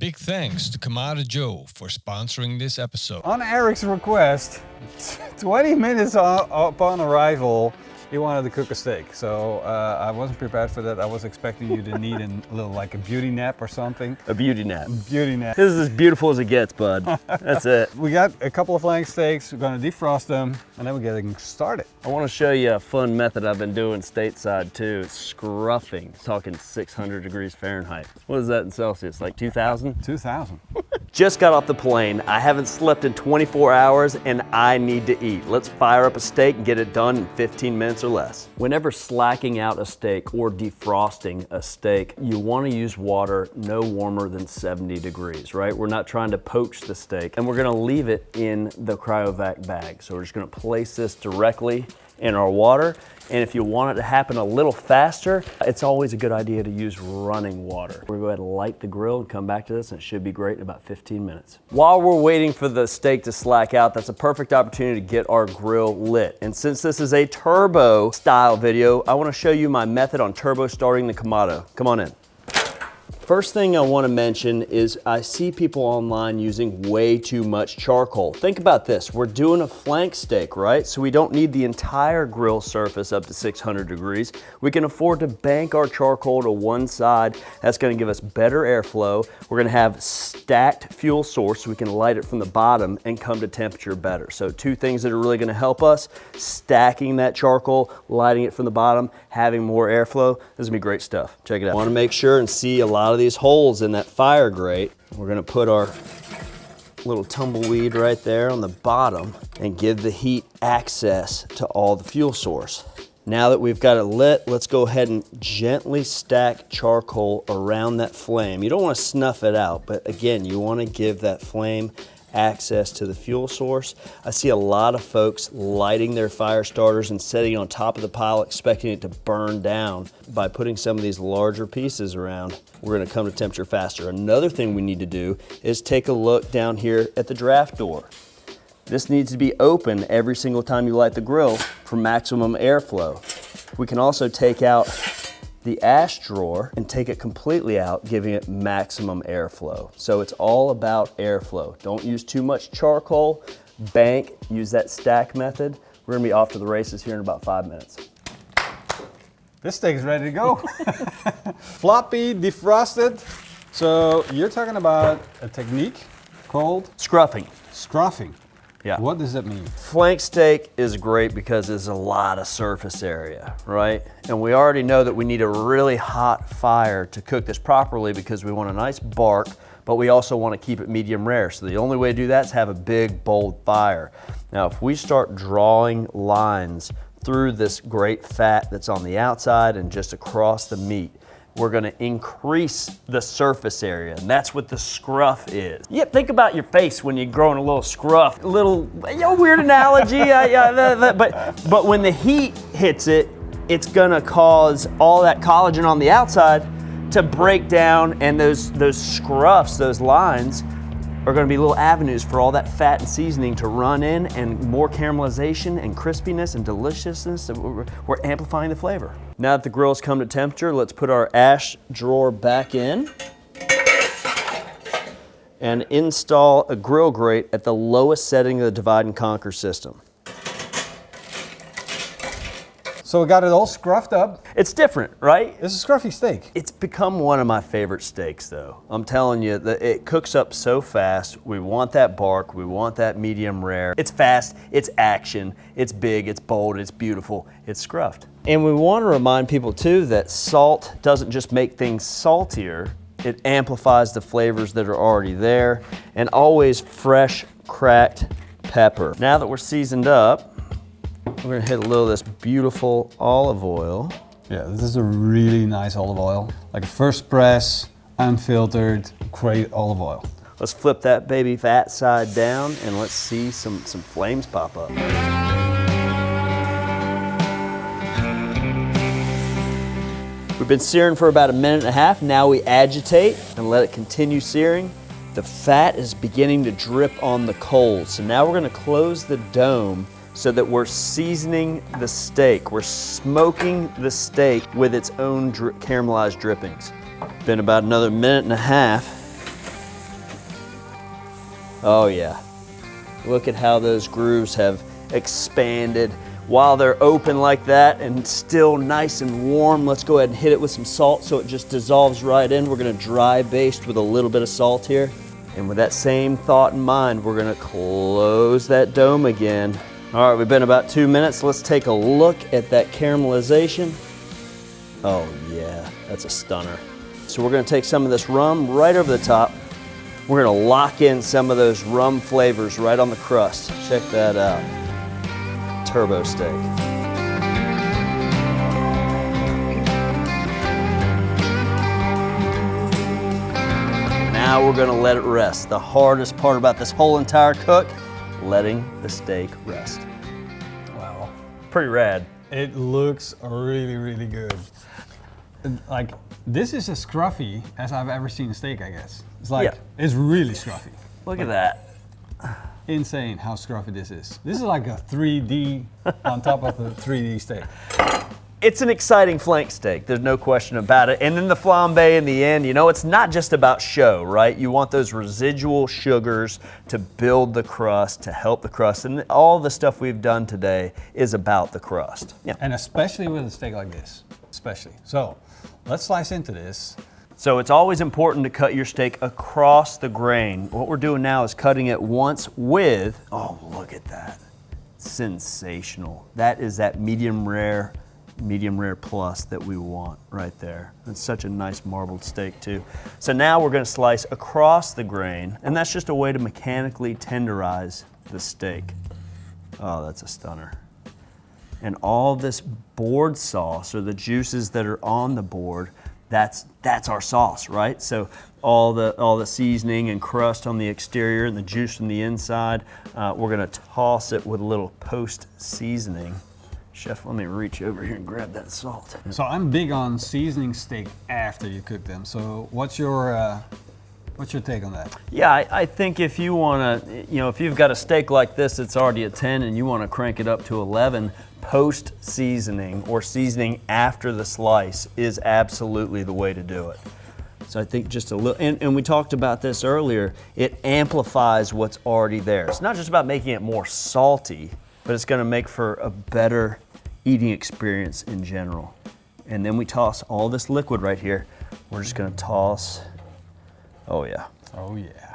Big thanks to Kamado Joe for sponsoring this episode. On Eric's request, 20 minutes upon arrival, he wanted to cook a steak. So I wasn't prepared for that. I was expecting you to need a little, like a beauty nap or something. A beauty nap. Beauty nap. This is as beautiful as it gets, bud. That's it. We got a couple of flank steaks. We're gonna defrost them, and then we're getting started. I want to show you a fun method I've been doing stateside too. It's scruffing. Talking 600 degrees Fahrenheit. What is that in Celsius? Like 2,000? 2,000. Just got off the plane. I haven't slept in 24 hours and I need to eat. Let's fire up a steak and get it done in 15 minutes or less. Whenever slacking out a steak or defrosting a steak, you want to use water no warmer than 70 degrees, right? We're not trying to poach the steak, and we're gonna leave it in the cryovac bag. So we're just gonna place this directly in our water. And if you want it to happen a little faster, it's always a good idea to use running water. We're gonna go ahead and light the grill and come back to this, and it should be great in about 15 minutes. While we're waiting for the steak to slack out, that's a perfect opportunity to get our grill lit. And since this is a turbo style video, I wanna show you my method on turbo starting the kamado. Come on in. First thing I want to mention is I see people online using way too much charcoal. Think about this, we're doing a flank steak, right? So we don't need the entire grill surface up to 600 degrees. We can afford to bank our charcoal to one side. That's going to give us better airflow. We're going to have stacked fuel source so we can light it from the bottom and come to temperature better. So two things that are really going to help us: stacking that charcoal, lighting it from the bottom, having more airflow. This is going to be great stuff. Check it out. I want to make sure and see a lot of these holes in that fire grate. We're gonna put our little tumbleweed right there on the bottom and give the heat access to all the fuel source. Now that we've got it lit, let's go ahead and gently stack charcoal around that flame. You don't want to snuff it out, but again, you want to give that flame access to the fuel source. I see a lot of folks lighting their fire starters and setting it on top of the pile, expecting it to burn down. By putting some of these larger pieces around, we're going to come to temperature faster. Another thing we need to do is take a look down here at the draft door. This needs to be open every single time you light the grill for maximum airflow. We can also take out the ash drawer and take it completely out, giving it maximum airflow. So it's all about airflow. Don't use too much charcoal. Bank, use that stack method. We're gonna be off to the races here in about 5 minutes. This steak is ready to go. Floppy, defrosted. So you're talking about a technique called? Scruffing. Scruffing. Yeah. What does that mean? Flank steak is great because there's a lot of surface area, right? And we already know that we need a really hot fire to cook this properly because we want a nice bark, but we also want to keep it medium rare. So the only way to do that is have a big, bold fire. Now, if we start drawing lines through this great fat that's on the outside and just across the meat, we're gonna increase the surface area, and that's what the scruff is. Yeah, think about your face when you're growing a little scruff. A little, weird analogy, but when the heat hits it, it's gonna cause all that collagen on the outside to break down, and those scruffs, those lines, are gonna be little avenues for all that fat and seasoning to run in, and more caramelization and crispiness and deliciousness. We're amplifying the flavor. Now that the grill's come to temperature, let's put our ash drawer back in and install a grill grate at the lowest setting of the divide and conquer system. So we got it all scruffed up. It's different, right? It's a scruffy steak. It's become one of my favorite steaks though. I'm telling you that it cooks up so fast. We want that bark, we want that medium rare. It's fast, it's action, it's big, it's bold, it's beautiful, it's scruffed. And we want to remind people too that salt doesn't just make things saltier, it amplifies the flavors that are already there, and always fresh, cracked pepper. Now that we're seasoned up, we're gonna hit a little of this beautiful olive oil. Yeah, this is a really nice olive oil. Like a first press, unfiltered, great olive oil. Let's flip that baby fat side down and let's see some flames pop up. We've been searing for about 1.5 minutes. Now we agitate and let it continue searing. The fat is beginning to drip on the coals. So now we're gonna close the dome so that we're seasoning the steak. We're smoking the steak with its own caramelized drippings. Been about another 1.5 minutes. Oh yeah. Look at how those grooves have expanded. While they're open like that and still nice and warm, let's go ahead and hit it with some salt so it just dissolves right in. We're gonna dry baste with a little bit of salt here. And with that same thought in mind, we're gonna close that dome again. All right, we've been about 2 minutes. Let's take a look at that caramelization. Oh yeah, that's a stunner. So we're gonna take some of this rum right over the top. We're gonna lock in some of those rum flavors right on the crust. Check that out. Turbo steak. Now we're gonna let it rest. The hardest part about this whole entire cook, letting the steak rest. Wow. Pretty rad. It looks really, really good. Like, this is as scruffy as I've ever seen a steak, I guess. It's like, it's really scruffy. Look at that. Insane how scruffy this is. This is like a 3D on top of a 3D steak. It's an exciting flank steak, there's no question about it. And then the flambé in the end, you know, it's not just about show, right? You want those residual sugars to build the crust, to help the crust. And all the stuff we've done today is about the crust. Yeah. And especially with a steak like this, especially. So let's slice into this. So it's always important to cut your steak across the grain. What we're doing now is cutting it once with, oh, look at that. Sensational. That is that medium rare plus that we want right there. It's such a nice marbled steak too. So now we're gonna slice across the grain, and that's just a way to mechanically tenderize the steak. Oh, that's a stunner. And all this board sauce, or the juices that are on the board, that's our sauce, right? So all the seasoning and crust on the exterior and the juice on the inside, we're gonna toss it with a little post seasoning. Chef, let me reach over here and grab that salt. So I'm big on seasoning steak after you cook them. So what's your take on that? Yeah, I think if you wanna, you know, if you've got a steak like this that's already a 10 and you wanna crank it up to 11, post seasoning or seasoning after the slice is absolutely the way to do it. So I think just a little, and we talked about this earlier, it amplifies what's already there. It's not just about making it more salty, but it's gonna make for a better eating experience in general. And then we toss all this liquid right here. We're just gonna toss, oh yeah. Oh yeah.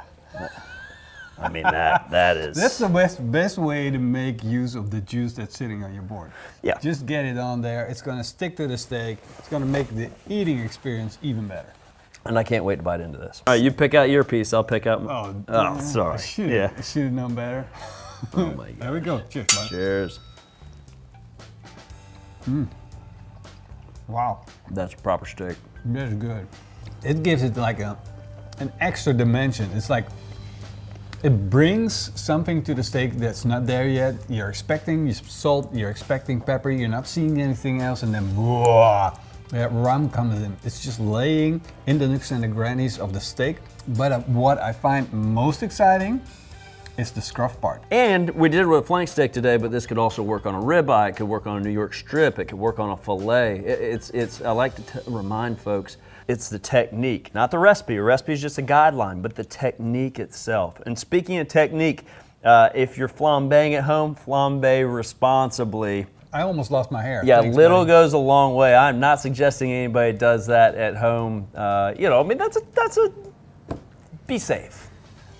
I mean, that is. That's the best way to make use of the juice that's sitting on your board. Yeah. Just get it on there. It's gonna stick to the steak. It's gonna make the eating experience even better. And I can't wait to bite into this. All right, you pick out your piece, I'll pick out mine. Oh, sorry. I should have known better. Oh my God. There we go. Cheers, bud. Cheers. Wow. That's a proper steak. That's good. It gives it like an extra dimension. It's like, it brings something to the steak that's not there yet. You're expecting salt, you're expecting pepper, you're not seeing anything else, and then whoa, that rum comes in. It's just laying in the nooks and the crannies of the steak. But what I find most exciting is the scruff part. And we did it with a flank steak today, but this could also work on a ribeye, it could work on a New York strip, it could work on a filet. I like to remind folks, it's the technique, not the recipe. A recipe is just a guideline, but the technique itself. And speaking of technique, if you're flambeing at home, flambe responsibly. I almost lost my hair. Yeah, Thanks, little buddy. goes a long way. I'm not suggesting anybody does that at home. You know, I mean, be safe.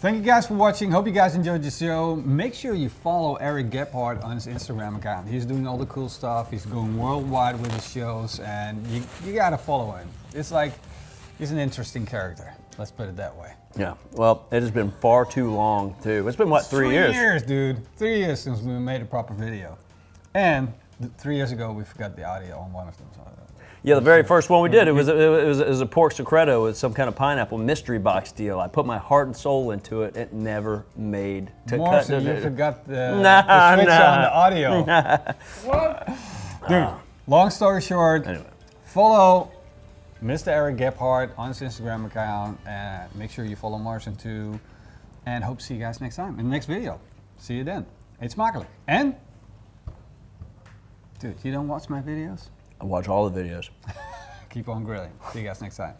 Thank you guys for watching. Hope you guys enjoyed the show. Make sure you follow Eric Gebhardt on his Instagram account. He's doing all the cool stuff. He's going worldwide with his shows, and you gotta follow him. It's like, he's an interesting character. Let's put it that way. Yeah, well, it has been far too long, too. It's been, what, 3 years? 3 years, dude. 3 years since we made a proper video. And 3 years ago, we forgot the audio on one of them. So yeah, the very first one we did, it was a pork secreto with some kind of pineapple mystery box deal. I put my heart and soul into it. It never made to Morrison, cut. you forgot the switch on the audio. What? Dude, long story short, Anyway. follow Mr. Eric Gebhardt on his Instagram account, and make sure you follow Morrison too. And hope to see you guys next time in the next video. See you then. Eetsmakelijk. And, dude, you don't watch my videos? I watch all the videos. Keep on grilling. See you guys next time.